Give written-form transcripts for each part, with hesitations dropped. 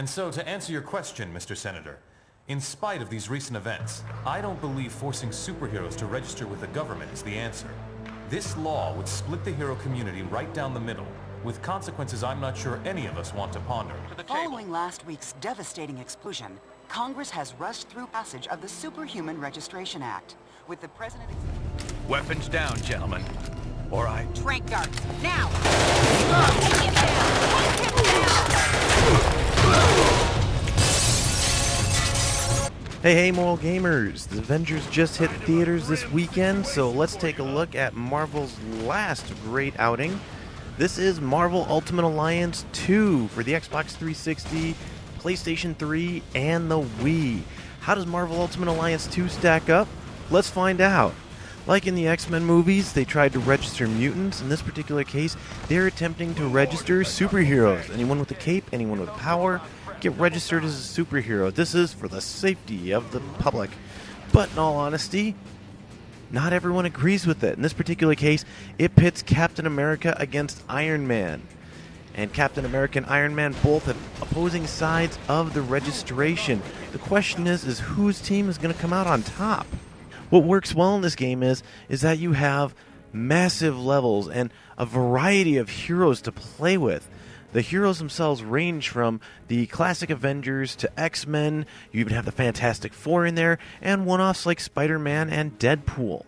And so, to answer your question, Mr. Senator, in spite of these recent events, I don't believe forcing superheroes to register with the government is the answer. This law would split the hero community right down the middle, with consequences I'm not sure any of us want to ponder. Following last week's devastating explosion, Congress has rushed through passage of the Superhuman Registration Act, with the President... Weapons down, gentlemen. Or I... Trank guards, now! Take him down! Take him down! Hey, Moral Gamers! The Avengers just hit theaters this weekend, so let's take a look at Marvel's last great outing. This is Marvel Ultimate Alliance 2 for the Xbox 360, PlayStation 3, and the Wii. How does Marvel Ultimate Alliance 2 stack up? Let's find out. Like in the X-Men movies, they tried to register mutants. In this particular case, they're attempting to register superheroes. Anyone with a cape, anyone with power, get registered as a superhero. This is for the safety of the public. But in all honesty, not everyone agrees with it. In this particular case, it pits Captain America against Iron Man. And Captain America and Iron Man both have opposing sides of the registration. The question is whose team is going to come out on top? What works well in this game is that you have massive levels and a variety of heroes to play with. The heroes themselves range from the classic Avengers to X-Men. You even have the Fantastic Four in there, and one-offs like Spider-Man and Deadpool.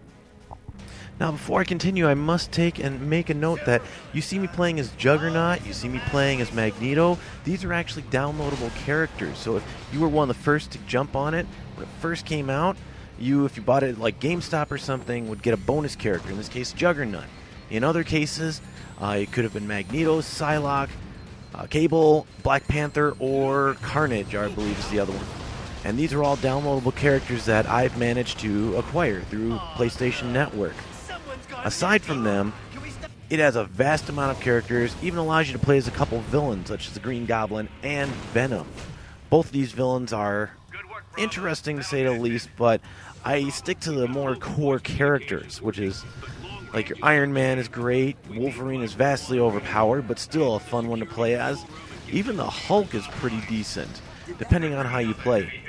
Now, before I continue, I must take and make a note that you see me playing as Juggernaut, you see me playing as Magneto. These are actually downloadable characters, so if you were one of the first to jump on it when it first came out, if you bought it like GameStop or something, would get a bonus character, in this case Juggernaut. In other cases, it could have been Magneto, Psylocke, Cable, Black Panther, or Carnage, I believe is the other one. And these are all downloadable characters that I've managed to acquire through PlayStation Network. Aside from them, it has a vast amount of characters, even allows you to play as a couple villains, such as the Green Goblin and Venom. Both of these villains are interesting to say the least, but I stick to the more core characters, which is like your Iron Man is great, Wolverine is vastly overpowered, but still a fun one to play as. Even the Hulk is pretty decent, depending on how you play.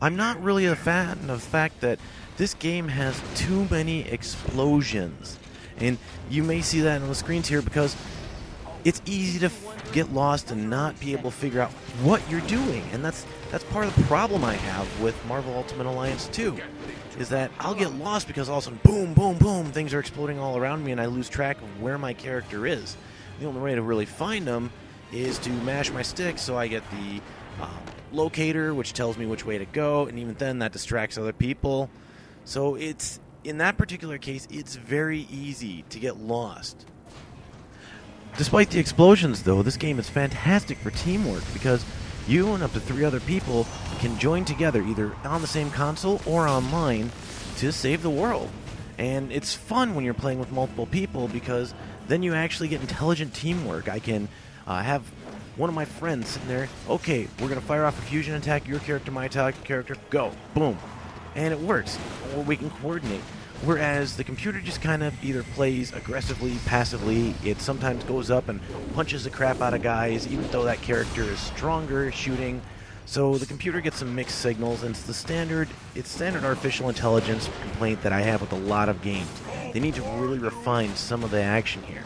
I'm not really a fan of the fact that this game has too many explosions. And you may see that on the screens here because it's easy to get lost and not be able to figure out what you're doing. And that's part of the problem I have with Marvel Ultimate Alliance 2. Is that I'll get lost because all of a sudden, boom, boom, boom, things are exploding all around me and I lose track of where my character is. The only way to really find them is to mash my stick, so I get the locator, which tells me which way to go, and even then that distracts other people. So in that particular case, it's very easy to get lost. Despite the explosions, though, this game is fantastic for teamwork because you and up to 3 other people can join together either on the same console or online to save the world. And it's fun when you're playing with multiple people because then you actually get intelligent teamwork. I can have one of my friends sitting there, okay, we're going to fire off a fusion attack, your character, my character, go, boom. And it works, or we can coordinate. Whereas the computer just kind of either plays aggressively, passively. It sometimes goes up and punches the crap out of guys, even though that character is stronger shooting. So the computer gets some mixed signals, and it's standard artificial intelligence complaint that I have with a lot of games. They need to really refine some of the action here.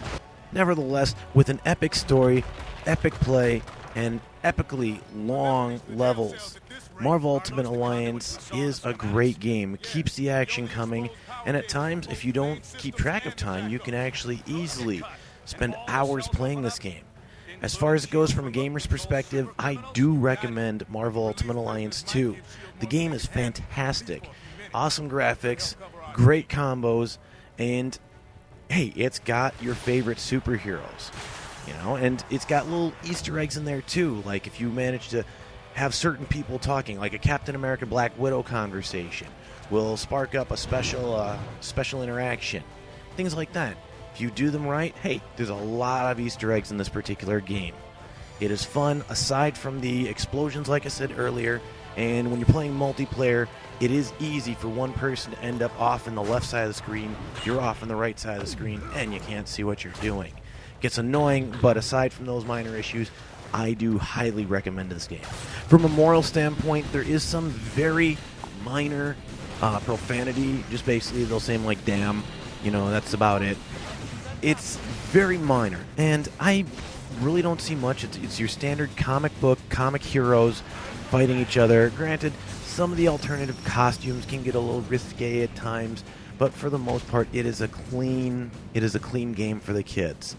Nevertheless, with an epic story, epic play, and epically long levels, Marvel Ultimate Alliance is a great game. It keeps the action coming, and at times, if you don't keep track of time, you can actually easily spend hours playing this game. As far as it goes from a gamer's perspective, I do recommend Marvel Ultimate Alliance 2. The game is fantastic. Awesome graphics, great combos, and hey, it's got your favorite superheroes. And it's got little Easter eggs in there too, like if you manage to have certain people talking, like a Captain America Black Widow conversation will spark up a special interaction. Things like that. If you do them right, hey, there's a lot of Easter eggs in this particular game. It is fun, aside from the explosions like I said earlier, and when you're playing multiplayer, it is easy for one person to end up off in the left side of the screen, you're off on the right side of the screen, and you can't see what you're doing. It gets annoying, but aside from those minor issues, I do highly recommend this game. From a moral standpoint, there is some very minor profanity. Just basically they'll say like damn, you know, that's about it. It's very minor, and I really don't see much. It's your standard comic heroes fighting each other. Granted, some of the alternative costumes can get a little risque at times, but for the most part, it is a clean game for the kids.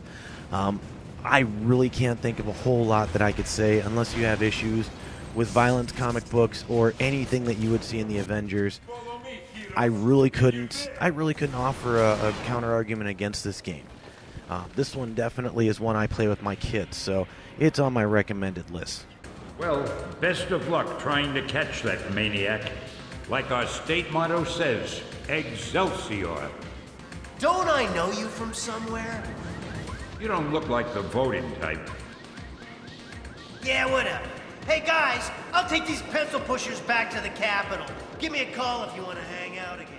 I really can't think of a whole lot that I could say unless you have issues with violent comic books or anything that you would see in the Avengers. I really couldn't offer a counter argument against this game. This one definitely is one I play with my kids, so it's on my recommended list. Well, best of luck trying to catch that maniac. Like our state motto says, Excelsior. Don't I know you from somewhere? You don't look like the voting type. Yeah, whatever. Hey guys, I'll take these pencil pushers back to the Capitol. Give me a call if you want to hang out again.